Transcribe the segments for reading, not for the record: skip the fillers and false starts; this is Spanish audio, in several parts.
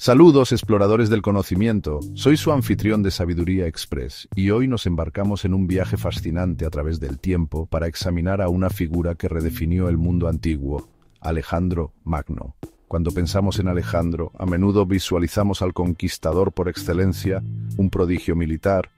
Saludos, exploradores del conocimiento. Soy su anfitrión de Sabiduría Express y hoy nos embarcamos en un viaje fascinante a través del tiempo para examinar a una figura que redefinió el mundo antiguo, Alejandro Magno. Cuando pensamos en Alejandro, a menudo visualizamos al conquistador por excelencia, un prodigio militar,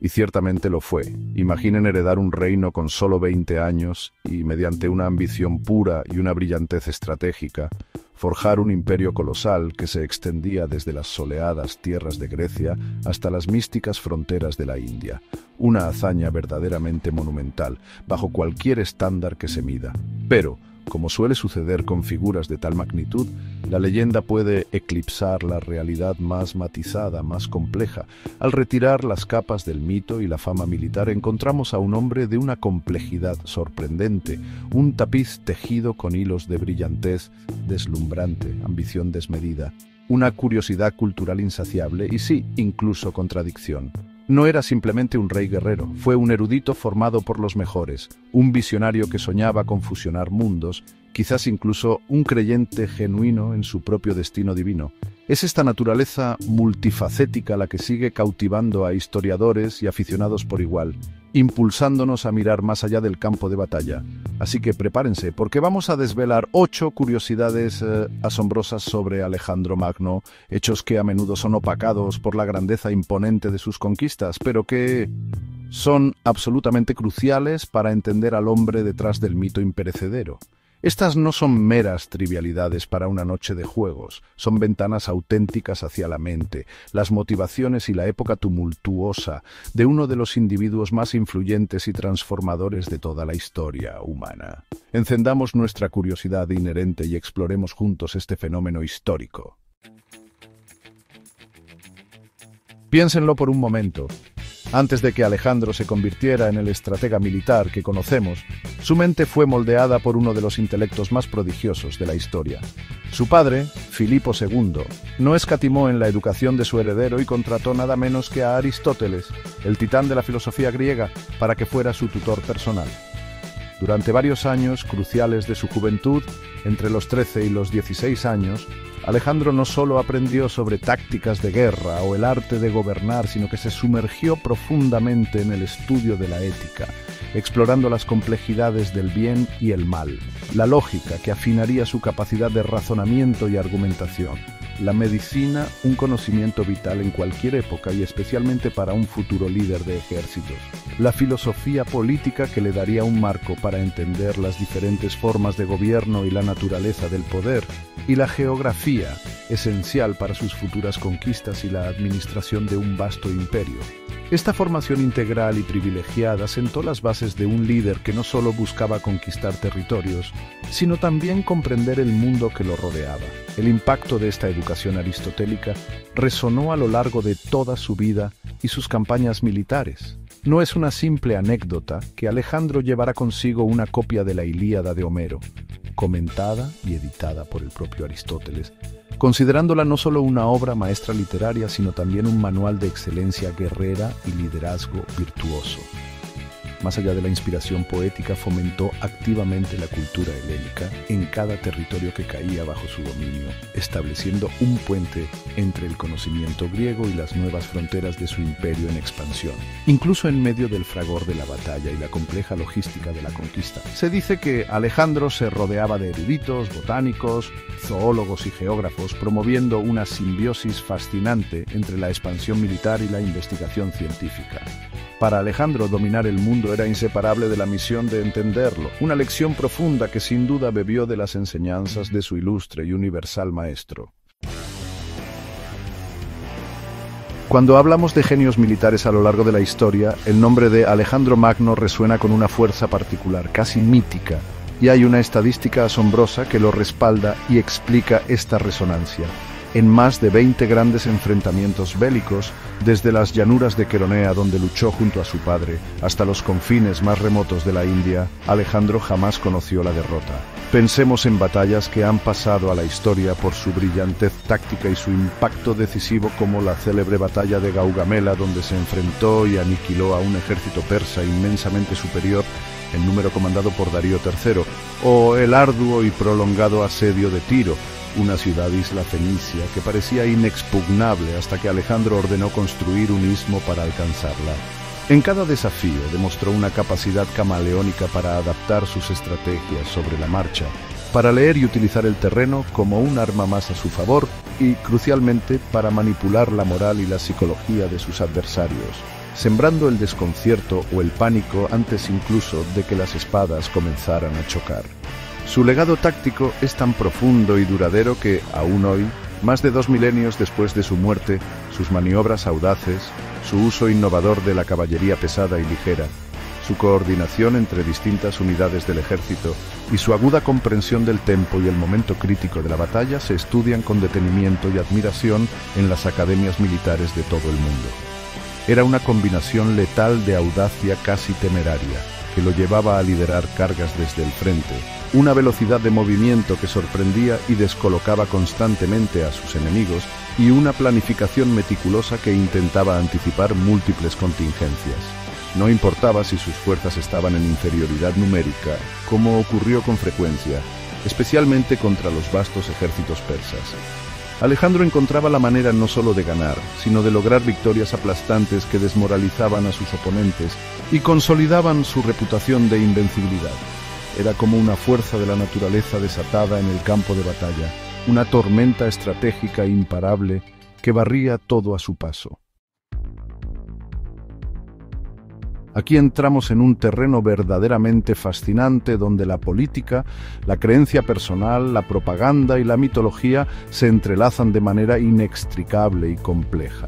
y ciertamente lo fue. Imaginen heredar un reino con solo 20 años y, mediante una ambición pura y una brillantez estratégica, forjar un imperio colosal que se extendía desde las soleadas tierras de Grecia hasta las místicas fronteras de la India. Una hazaña verdaderamente monumental, bajo cualquier estándar que se mida. Pero, como suele suceder con figuras de tal magnitud, la leyenda puede eclipsar la realidad más matizada, más compleja. Al retirar las capas del mito y la fama militar, encontramos a un hombre de una complejidad sorprendente, un tapiz tejido con hilos de brillantez deslumbrante, ambición desmedida, una curiosidad cultural insaciable y sí, incluso contradicción. No era simplemente un rey guerrero, fue un erudito formado por los mejores, un visionario que soñaba con fusionar mundos, quizás incluso un creyente genuino en su propio destino divino. Es esta naturaleza multifacética la que sigue cautivando a historiadores y aficionados por igual, impulsándonos a mirar más allá del campo de batalla. Así que prepárense, porque vamos a desvelar 8 curiosidades asombrosas sobre Alejandro Magno, hechos que a menudo son opacados por la grandeza imponente de sus conquistas, pero que son absolutamente cruciales para entender al hombre detrás del mito imperecedero. Estas no son meras trivialidades para una noche de juegos, son ventanas auténticas hacia la mente, las motivaciones y la época tumultuosa de uno de los individuos más influyentes y transformadores de toda la historia humana. Encendamos nuestra curiosidad inherente y exploremos juntos este fenómeno histórico. Piénsenlo por un momento. Antes de que Alejandro se convirtiera en el estratega militar que conocemos, su mente fue moldeada por uno de los intelectos más prodigiosos de la historia. Su padre, Filipo II, no escatimó en la educación de su heredero y contrató nada menos que a Aristóteles, el titán de la filosofía griega, para que fuera su tutor personal. Durante varios años cruciales de su juventud, entre los 13 y los 16 años, Alejandro no solo aprendió sobre tácticas de guerra o el arte de gobernar, sino que se sumergió profundamente en el estudio de la ética, explorando las complejidades del bien y el mal, la lógica que afinaría su capacidad de razonamiento y argumentación, la medicina, un conocimiento vital en cualquier época y especialmente para un futuro líder de ejércitos, la filosofía política que le daría un marco para entender las diferentes formas de gobierno y la naturaleza del poder, y la geografía, esencial para sus futuras conquistas y la administración de un vasto imperio. Esta formación integral y privilegiada sentó las bases de un líder que no solo buscaba conquistar territorios, sino también comprender el mundo que lo rodeaba. El impacto de esta educación aristotélica resonó a lo largo de toda su vida y sus campañas militares. No es una simple anécdota que Alejandro llevara consigo una copia de la Ilíada de Homero, comentada y editada por el propio Aristóteles, considerándola no solo una obra maestra literaria, sino también un manual de excelencia guerrera y liderazgo virtuoso. Más allá de la inspiración poética, fomentó activamente la cultura helénica en cada territorio que caía bajo su dominio, estableciendo un puente entre el conocimiento griego y las nuevas fronteras de su imperio en expansión. Incluso en medio del fragor de la batalla y la compleja logística de la conquista, se dice que Alejandro se rodeaba de eruditos, botánicos, zoólogos y geógrafos, promoviendo una simbiosis fascinante entre la expansión militar y la investigación científica. Para Alejandro, dominar el mundo era inseparable de la misión de entenderlo, una lección profunda que sin duda bebió de las enseñanzas de su ilustre y universal maestro. Cuando hablamos de genios militares a lo largo de la historia, el nombre de Alejandro Magno resuena con una fuerza particular, casi mítica, y hay una estadística asombrosa que lo respalda y explica esta resonancia. En más de 20 grandes enfrentamientos bélicos, desde las llanuras de Queronea, donde luchó junto a su padre, hasta los confines más remotos de la India, Alejandro jamás conoció la derrota. Pensemos en batallas que han pasado a la historia por su brillantez táctica y su impacto decisivo, como la célebre batalla de Gaugamela, donde se enfrentó y aniquiló a un ejército persa inmensamente superior en número comandado por Darío III, o el arduo y prolongado asedio de Tiro, una ciudad-isla fenicia que parecía inexpugnable hasta que Alejandro ordenó construir un istmo para alcanzarla. En cada desafío demostró una capacidad camaleónica para adaptar sus estrategias sobre la marcha, para leer y utilizar el terreno como un arma más a su favor y, crucialmente, para manipular la moral y la psicología de sus adversarios, sembrando el desconcierto o el pánico antes incluso de que las espadas comenzaran a chocar. Su legado táctico es tan profundo y duradero que, aún hoy, más de 2 milenios después de su muerte, sus maniobras audaces, su uso innovador de la caballería pesada y ligera, su coordinación entre distintas unidades del ejército y su aguda comprensión del tempo y el momento crítico de la batalla se estudian con detenimiento y admiración en las academias militares de todo el mundo. Era una combinación letal de audacia casi temeraria, que lo llevaba a liderar cargas desde el frente, una velocidad de movimiento que sorprendía y descolocaba constantemente a sus enemigos y una planificación meticulosa que intentaba anticipar múltiples contingencias. No importaba si sus fuerzas estaban en inferioridad numérica, como ocurrió con frecuencia, especialmente contra los vastos ejércitos persas. Alejandro encontraba la manera no solo de ganar, sino de lograr victorias aplastantes que desmoralizaban a sus oponentes y consolidaban su reputación de invencibilidad. Era como una fuerza de la naturaleza desatada en el campo de batalla, una tormenta estratégica imparable que barría todo a su paso. Aquí entramos en un terreno verdaderamente fascinante donde la política, la creencia personal, la propaganda y la mitología se entrelazan de manera inextricable y compleja.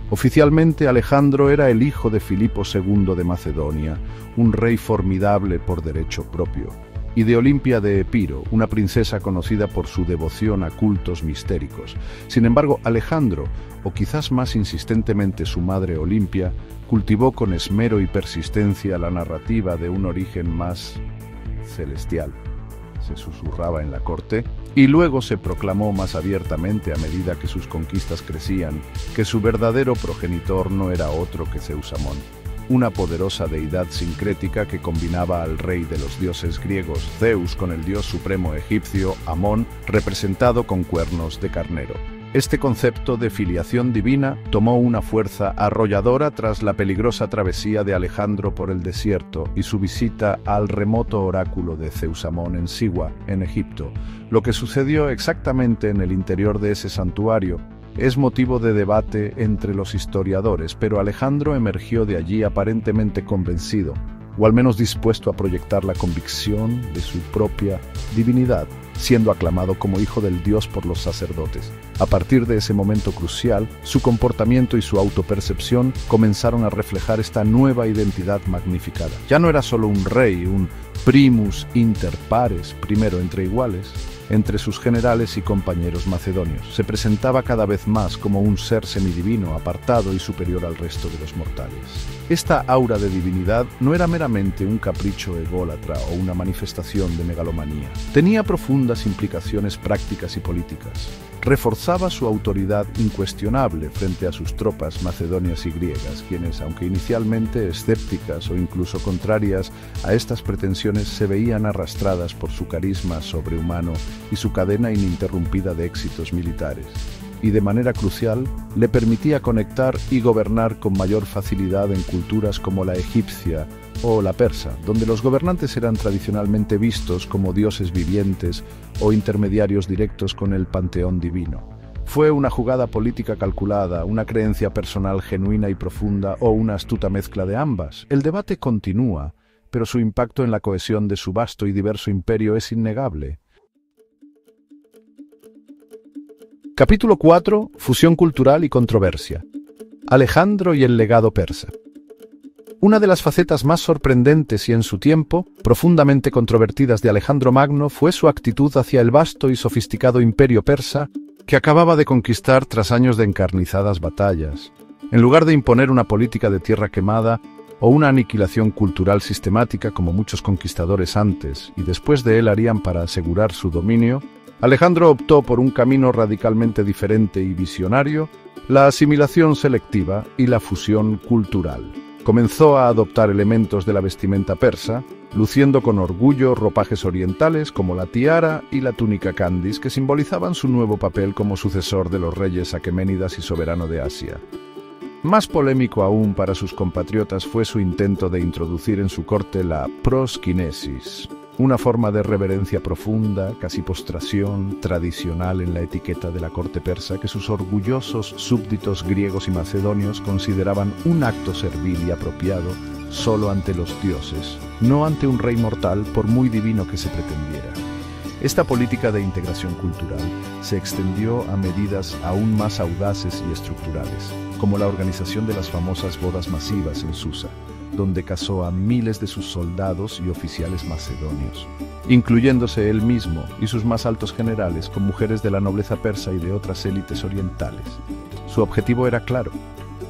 Oficialmente, Alejandro era el hijo de Filipo II de Macedonia, un rey formidable por derecho propio, y de Olimpia de Epiro, una princesa conocida por su devoción a cultos mistéricos. Sin embargo, Alejandro, o quizás más insistentemente su madre Olimpia, cultivó con esmero y persistencia la narrativa de un origen más celestial. Se susurraba en la corte, y luego se proclamó más abiertamente a medida que sus conquistas crecían, que su verdadero progenitor no era otro que Zeus Amón, una poderosa deidad sincrética que combinaba al rey de los dioses griegos, Zeus, con el dios supremo egipcio, Amón, representado con cuernos de carnero. Este concepto de filiación divina tomó una fuerza arrolladora tras la peligrosa travesía de Alejandro por el desierto y su visita al remoto oráculo de Zeus Amón en Siwa, en Egipto. Lo que sucedió exactamente en el interior de ese santuario es motivo de debate entre los historiadores, pero Alejandro emergió de allí aparentemente convencido, o al menos dispuesto a proyectar la convicción de su propia divinidad, siendo aclamado como hijo del dios por los sacerdotes. A partir de ese momento crucial, su comportamiento y su autopercepción comenzaron a reflejar esta nueva identidad magnificada. Ya no era solo un rey, un primus inter pares, primero entre iguales, entre sus generales y compañeros macedonios. Se presentaba cada vez más como un ser semidivino, apartado y superior al resto de los mortales. Esta aura de divinidad no era meramente un capricho ególatra o una manifestación de megalomanía. Tenía profundas implicaciones prácticas y políticas. Reforzaba su autoridad incuestionable frente a sus tropas macedonias y griegas, quienes, aunque inicialmente escépticas o incluso contrarias a estas pretensiones, se veían arrastradas por su carisma sobrehumano y su cadena ininterrumpida de éxitos militares. Y de manera crucial, le permitía conectar y gobernar con mayor facilidad en culturas como la egipcia o la persa, donde los gobernantes eran tradicionalmente vistos como dioses vivientes o intermediarios directos con el panteón divino. Fue una jugada política calculada, una creencia personal genuina y profunda o una astuta mezcla de ambas. El debate continúa, pero su impacto en la cohesión de su vasto y diverso imperio es innegable. Capítulo 4. Fusión cultural y controversia. Alejandro y el legado persa. Una de las facetas más sorprendentes y en su tiempo profundamente controvertidas de Alejandro Magno fue su actitud hacia el vasto y sofisticado imperio persa que acababa de conquistar tras años de encarnizadas batallas. En lugar de imponer una política de tierra quemada o una aniquilación cultural sistemática como muchos conquistadores antes y después de él harían para asegurar su dominio, Alejandro optó por un camino radicalmente diferente y visionario: la asimilación selectiva y la fusión cultural. Comenzó a adoptar elementos de la vestimenta persa, luciendo con orgullo ropajes orientales como la tiara y la túnica candis, que simbolizaban su nuevo papel como sucesor de los reyes aqueménidas y soberano de Asia. Más polémico aún para sus compatriotas fue su intento de introducir en su corte la proskinesis, una forma de reverencia profunda, casi postración, tradicional en la etiqueta de la corte persa que sus orgullosos súbditos griegos y macedonios consideraban un acto servil y apropiado solo ante los dioses, no ante un rey mortal por muy divino que se pretendiera. Esta política de integración cultural se extendió a medidas aún más audaces y estructurales, como la organización de las famosas bodas masivas en Susa, donde casó a miles de sus soldados y oficiales macedonios, incluyéndose él mismo y sus más altos generales con mujeres de la nobleza persa y de otras élites orientales. Su objetivo era claro: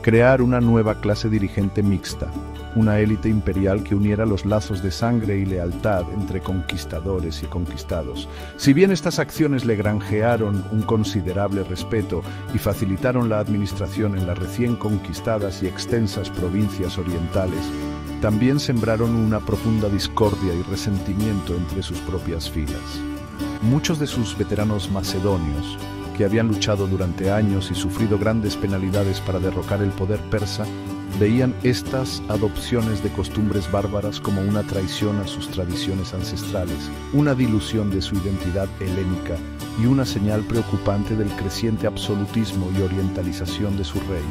crear una nueva clase dirigente mixta, una élite imperial que uniera los lazos de sangre y lealtad entre conquistadores y conquistados. Si bien estas acciones le granjearon un considerable respeto y facilitaron la administración en las recién conquistadas y extensas provincias orientales, también sembraron una profunda discordia y resentimiento entre sus propias filas. Muchos de sus veteranos macedonios, que habían luchado durante años y sufrido grandes penalidades para derrocar el poder persa, veían estas adopciones de costumbres bárbaras como una traición a sus tradiciones ancestrales, una dilución de su identidad helénica y una señal preocupante del creciente absolutismo y orientalización de su rey.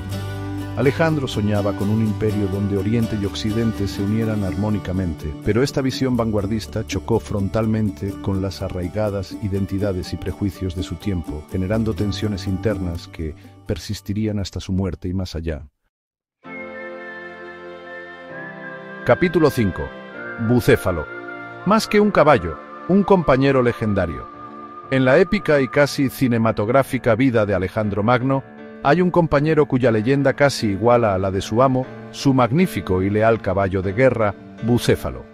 Alejandro soñaba con un imperio donde Oriente y Occidente se unieran armónicamente, pero esta visión vanguardista chocó frontalmente con las arraigadas identidades y prejuicios de su tiempo, generando tensiones internas que persistirían hasta su muerte y más allá. Capítulo 5. Bucéfalo. Más que un caballo, un compañero legendario. En la épica y casi cinematográfica vida de Alejandro Magno, hay un compañero cuya leyenda casi iguala a la de su amo, su magnífico y leal caballo de guerra, Bucéfalo.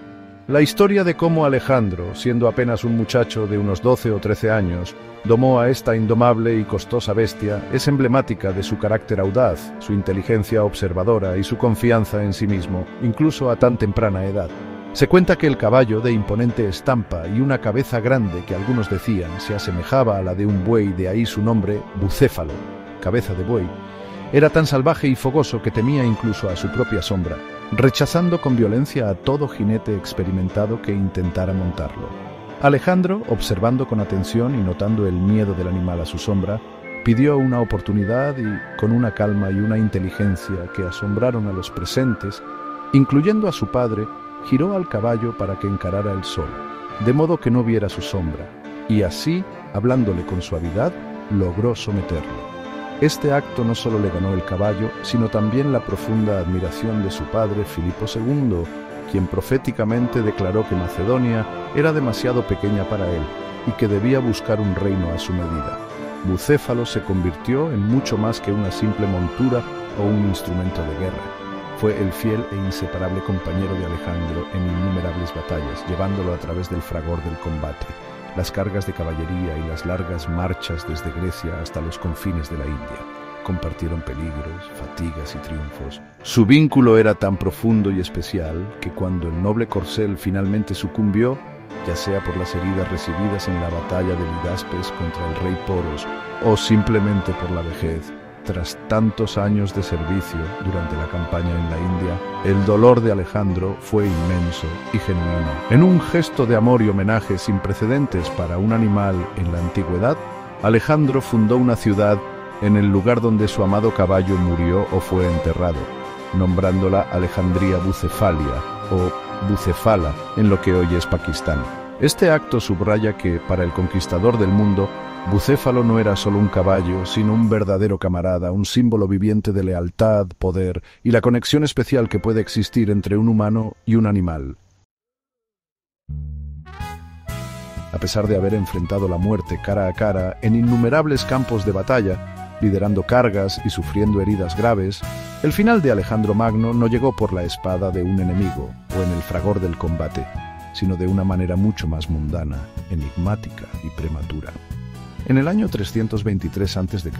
La historia de cómo Alejandro, siendo apenas un muchacho de unos 12 o 13 años, domó a esta indomable y costosa bestia es emblemática de su carácter audaz, su inteligencia observadora y su confianza en sí mismo, incluso a tan temprana edad. Se cuenta que el caballo, de imponente estampa y una cabeza grande que algunos decían se asemejaba a la de un buey, de ahí su nombre, Bucéfalo, cabeza de buey, era tan salvaje y fogoso que temía incluso a su propia sombra, rechazando con violencia a todo jinete experimentado que intentara montarlo. Alejandro, observando con atención y notando el miedo del animal a su sombra, pidió una oportunidad y, con una calma y una inteligencia que asombraron a los presentes, incluyendo a su padre, giró al caballo para que encarara el sol, de modo que no viera su sombra, y así, hablándole con suavidad, logró someterlo. Este acto no solo le ganó el caballo, sino también la profunda admiración de su padre Filipo II, quien proféticamente declaró que Macedonia era demasiado pequeña para él y que debía buscar un reino a su medida. Bucéfalo se convirtió en mucho más que una simple montura o un instrumento de guerra. Fue el fiel e inseparable compañero de Alejandro en innumerables batallas, llevándolo a través del fragor del combate, las cargas de caballería y las largas marchas desde Grecia hasta los confines de la India. Compartieron peligros, fatigas y triunfos. Su vínculo era tan profundo y especial que cuando el noble corcel finalmente sucumbió, ya sea por las heridas recibidas en la batalla de Lidaspes contra el rey Poros o simplemente por la vejez, tras tantos años de servicio durante la campaña en la India, el dolor de Alejandro fue inmenso y genuino. En un gesto de amor y homenaje sin precedentes para un animal en la antigüedad, Alejandro fundó una ciudad en el lugar donde su amado caballo murió o fue enterrado, nombrándola Alejandría Bucefalia o Bucefala en lo que hoy es Pakistán. Este acto subraya que, para el conquistador del mundo, Bucéfalo no era solo un caballo, sino un verdadero camarada, un símbolo viviente de lealtad, poder y la conexión especial que puede existir entre un humano y un animal. A pesar de haber enfrentado la muerte cara a cara en innumerables campos de batalla, liderando cargas y sufriendo heridas graves, el final de Alejandro Magno no llegó por la espada de un enemigo o en el fragor del combate, sino de una manera mucho más mundana, enigmática y prematura. En el año 323 a.C.,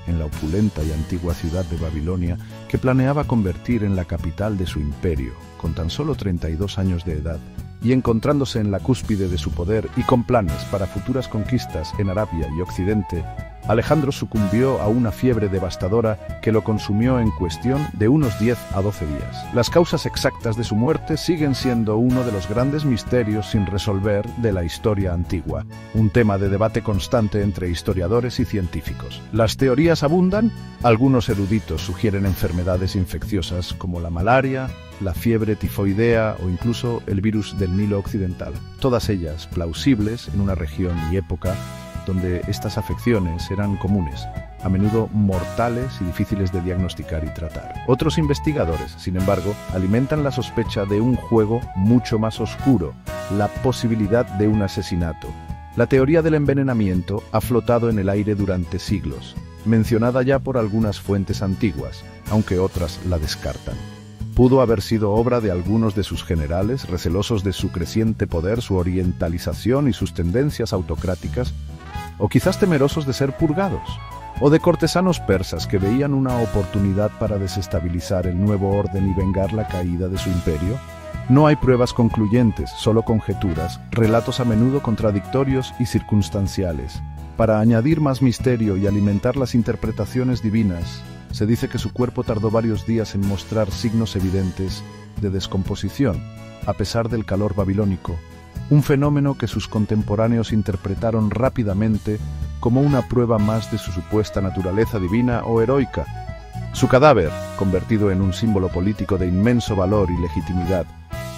en la opulenta y antigua ciudad de Babilonia, que planeaba convertir en la capital de su imperio, con tan solo 32 años de edad, y encontrándose en la cúspide de su poder y con planes para futuras conquistas en Arabia y Occidente, Alejandro sucumbió a una fiebre devastadora que lo consumió en cuestión de unos 10 a 12 días. Las causas exactas de su muerte siguen siendo uno de los grandes misterios sin resolver de la historia antigua, un tema de debate constante entre historiadores y científicos. Las teorías abundan, algunos eruditos sugieren enfermedades infecciosas como la malaria, la fiebre tifoidea o incluso el virus del Nilo Occidental, todas ellas plausibles en una región y época donde estas afecciones eran comunes, a menudo mortales y difíciles de diagnosticar y tratar. Otros investigadores, sin embargo, alimentan la sospecha de un juego mucho más oscuro, la posibilidad de un asesinato. La teoría del envenenamiento ha flotado en el aire durante siglos, mencionada ya por algunas fuentes antiguas, aunque otras la descartan. Pudo haber sido obra de algunos de sus generales, recelosos de su creciente poder, su orientalización y sus tendencias autocráticas, o quizás temerosos de ser purgados, o de cortesanos persas que veían una oportunidad para desestabilizar el nuevo orden y vengar la caída de su imperio. No hay pruebas concluyentes, solo conjeturas, relatos a menudo contradictorios y circunstanciales. Para añadir más misterio y alimentar las interpretaciones divinas, se dice que su cuerpo tardó varios días en mostrar signos evidentes de descomposición, a pesar del calor babilónico, un fenómeno que sus contemporáneos interpretaron rápidamente como una prueba más de su supuesta naturaleza divina o heroica. Su cadáver, convertido en un símbolo político de inmenso valor y legitimidad,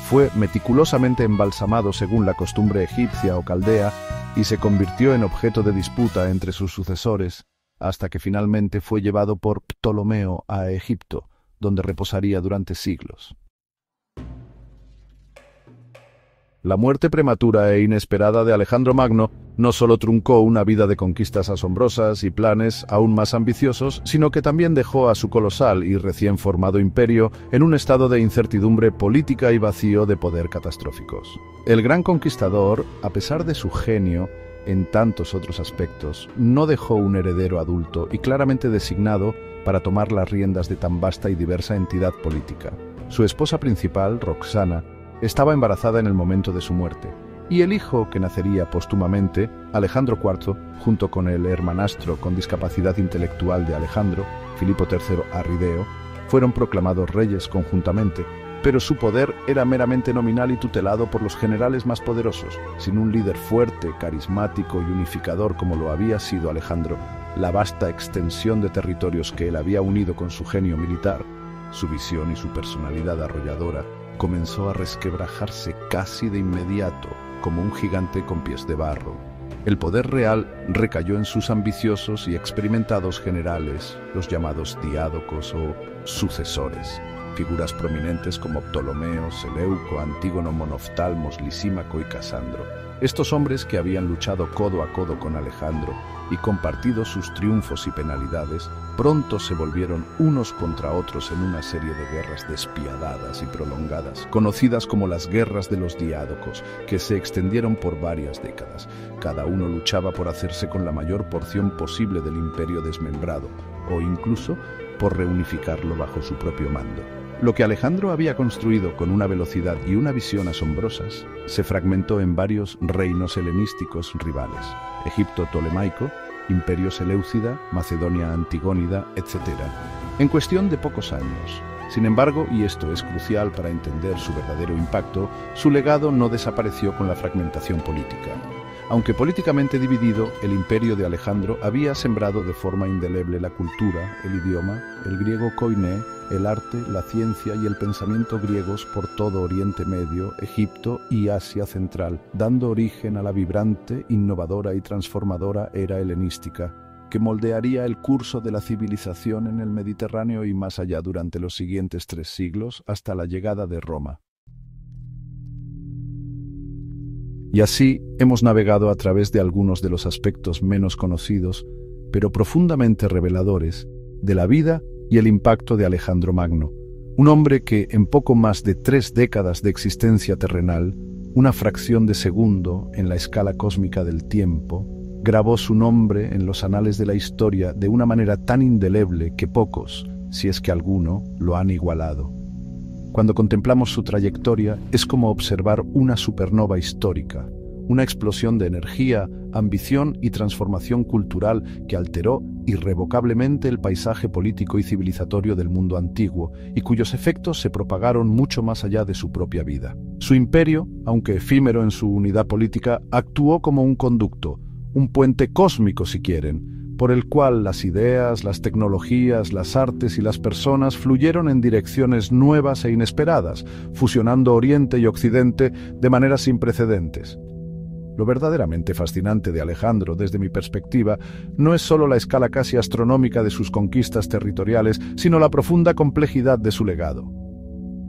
fue meticulosamente embalsamado según la costumbre egipcia o caldea y se convirtió en objeto de disputa entre sus sucesores, hasta que finalmente fue llevado por Ptolomeo a Egipto, donde reposaría durante siglos. La muerte prematura e inesperada de Alejandro Magno no solo truncó una vida de conquistas asombrosas y planes aún más ambiciosos, sino que también dejó a su colosal y recién formado imperio en un estado de incertidumbre política y vacío de poder catastróficos. El gran conquistador, a pesar de su genio en tantos otros aspectos, no dejó un heredero adulto y claramente designado para tomar las riendas de tan vasta y diversa entidad política. Su esposa principal, Roxana, estaba embarazada en el momento de su muerte, y el hijo que nacería póstumamente, Alejandro IV, junto con el hermanastro con discapacidad intelectual de Alejandro, Filipo III Arrideo, fueron proclamados reyes conjuntamente, pero su poder era meramente nominal y tutelado por los generales más poderosos. Sin un líder fuerte, carismático y unificador como lo había sido Alejandro, la vasta extensión de territorios que él había unido con su genio militar, su visión y su personalidad arrolladora, comenzó a resquebrajarse casi de inmediato, como un gigante con pies de barro. El poder real recayó en sus ambiciosos y experimentados generales, los llamados diádocos o sucesores, figuras prominentes como Ptolomeo, Seleuco, Antígono, Monoftalmos, Lisímaco y Casandro. Estos hombres que habían luchado codo a codo con Alejandro y compartido sus triunfos y penalidades, pronto se volvieron unos contra otros en una serie de guerras despiadadas y prolongadas, conocidas como las guerras de los diádocos, que se extendieron por varias décadas. Cada uno luchaba por hacerse con la mayor porción posible del imperio desmembrado, o incluso por reunificarlo bajo su propio mando. Lo que Alejandro había construido con una velocidad y una visión asombrosas se fragmentó en varios reinos helenísticos rivales: Egipto Ptolemaico, Imperio Seleucida, Macedonia Antigónida, etc., en cuestión de pocos años. Sin embargo, y esto es crucial para entender su verdadero impacto, su legado no desapareció con la fragmentación política. Aunque políticamente dividido, el imperio de Alejandro había sembrado de forma indeleble la cultura, el idioma, el griego koiné, el arte, la ciencia y el pensamiento griegos por todo Oriente Medio, Egipto y Asia Central, dando origen a la vibrante, innovadora y transformadora era helenística, que moldearía el curso de la civilización en el Mediterráneo y más allá durante los siguientes 3 siglos, hasta la llegada de Roma. Y así hemos navegado a través de algunos de los aspectos menos conocidos, pero profundamente reveladores, de la vida y el impacto de Alejandro Magno, un hombre que en poco más de 3 décadas de existencia terrenal, una fracción de segundo en la escala cósmica del tiempo, grabó su nombre en los anales de la historia de una manera tan indeleble que pocos, si es que alguno, lo han igualado. Cuando contemplamos su trayectoria, es como observar una supernova histórica, una explosión de energía, ambición y transformación cultural que alteró irrevocablemente el paisaje político y civilizatorio del mundo antiguo y cuyos efectos se propagaron mucho más allá de su propia vida. Su imperio, aunque efímero en su unidad política, actuó como un conducto, un puente cósmico si quieren, por el cual las ideas, las tecnologías, las artes y las personas fluyeron en direcciones nuevas e inesperadas, fusionando Oriente y Occidente de maneras sin precedentes. Lo verdaderamente fascinante de Alejandro, desde mi perspectiva, no es solo la escala casi astronómica de sus conquistas territoriales, sino la profunda complejidad de su legado.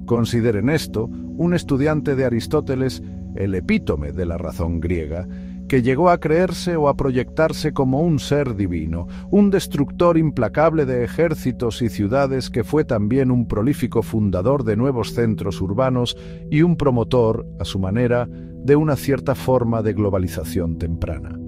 Consideren esto, un estudiante de Aristóteles, el epítome de la razón griega, que llegó a creerse o a proyectarse como un ser divino, un destructor implacable de ejércitos y ciudades que fue también un prolífico fundador de nuevos centros urbanos y un promotor, a su manera, de una cierta forma de globalización temprana.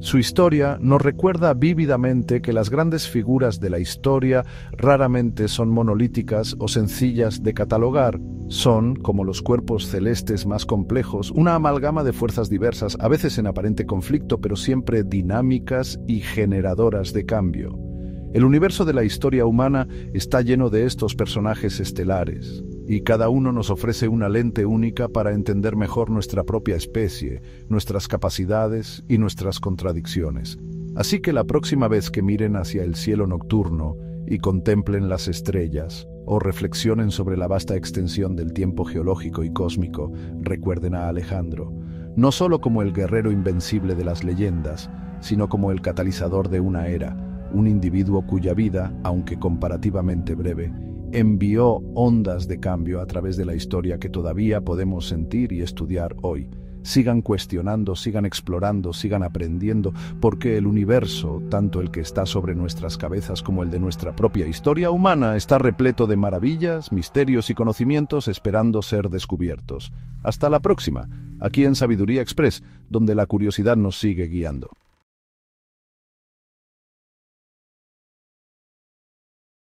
Su historia nos recuerda vívidamente que las grandes figuras de la historia raramente son monolíticas o sencillas de catalogar. Son, como los cuerpos celestes más complejos, una amalgama de fuerzas diversas, a veces en aparente conflicto, pero siempre dinámicas y generadoras de cambio. El universo de la historia humana está lleno de estos personajes estelares, y cada uno nos ofrece una lente única para entender mejor nuestra propia especie, nuestras capacidades y nuestras contradicciones. Así que la próxima vez que miren hacia el cielo nocturno y contemplen las estrellas, o reflexionen sobre la vasta extensión del tiempo geológico y cósmico, recuerden a Alejandro, no solo como el guerrero invencible de las leyendas, sino como el catalizador de una era, un individuo cuya vida, aunque comparativamente breve, envió ondas de cambio a través de la historia que todavía podemos sentir y estudiar hoy. Sigan cuestionando, sigan explorando, sigan aprendiendo, porque el universo, tanto el que está sobre nuestras cabezas como el de nuestra propia historia humana, está repleto de maravillas, misterios y conocimientos esperando ser descubiertos. Hasta la próxima, aquí en Sabiduría Express, donde la curiosidad nos sigue guiando.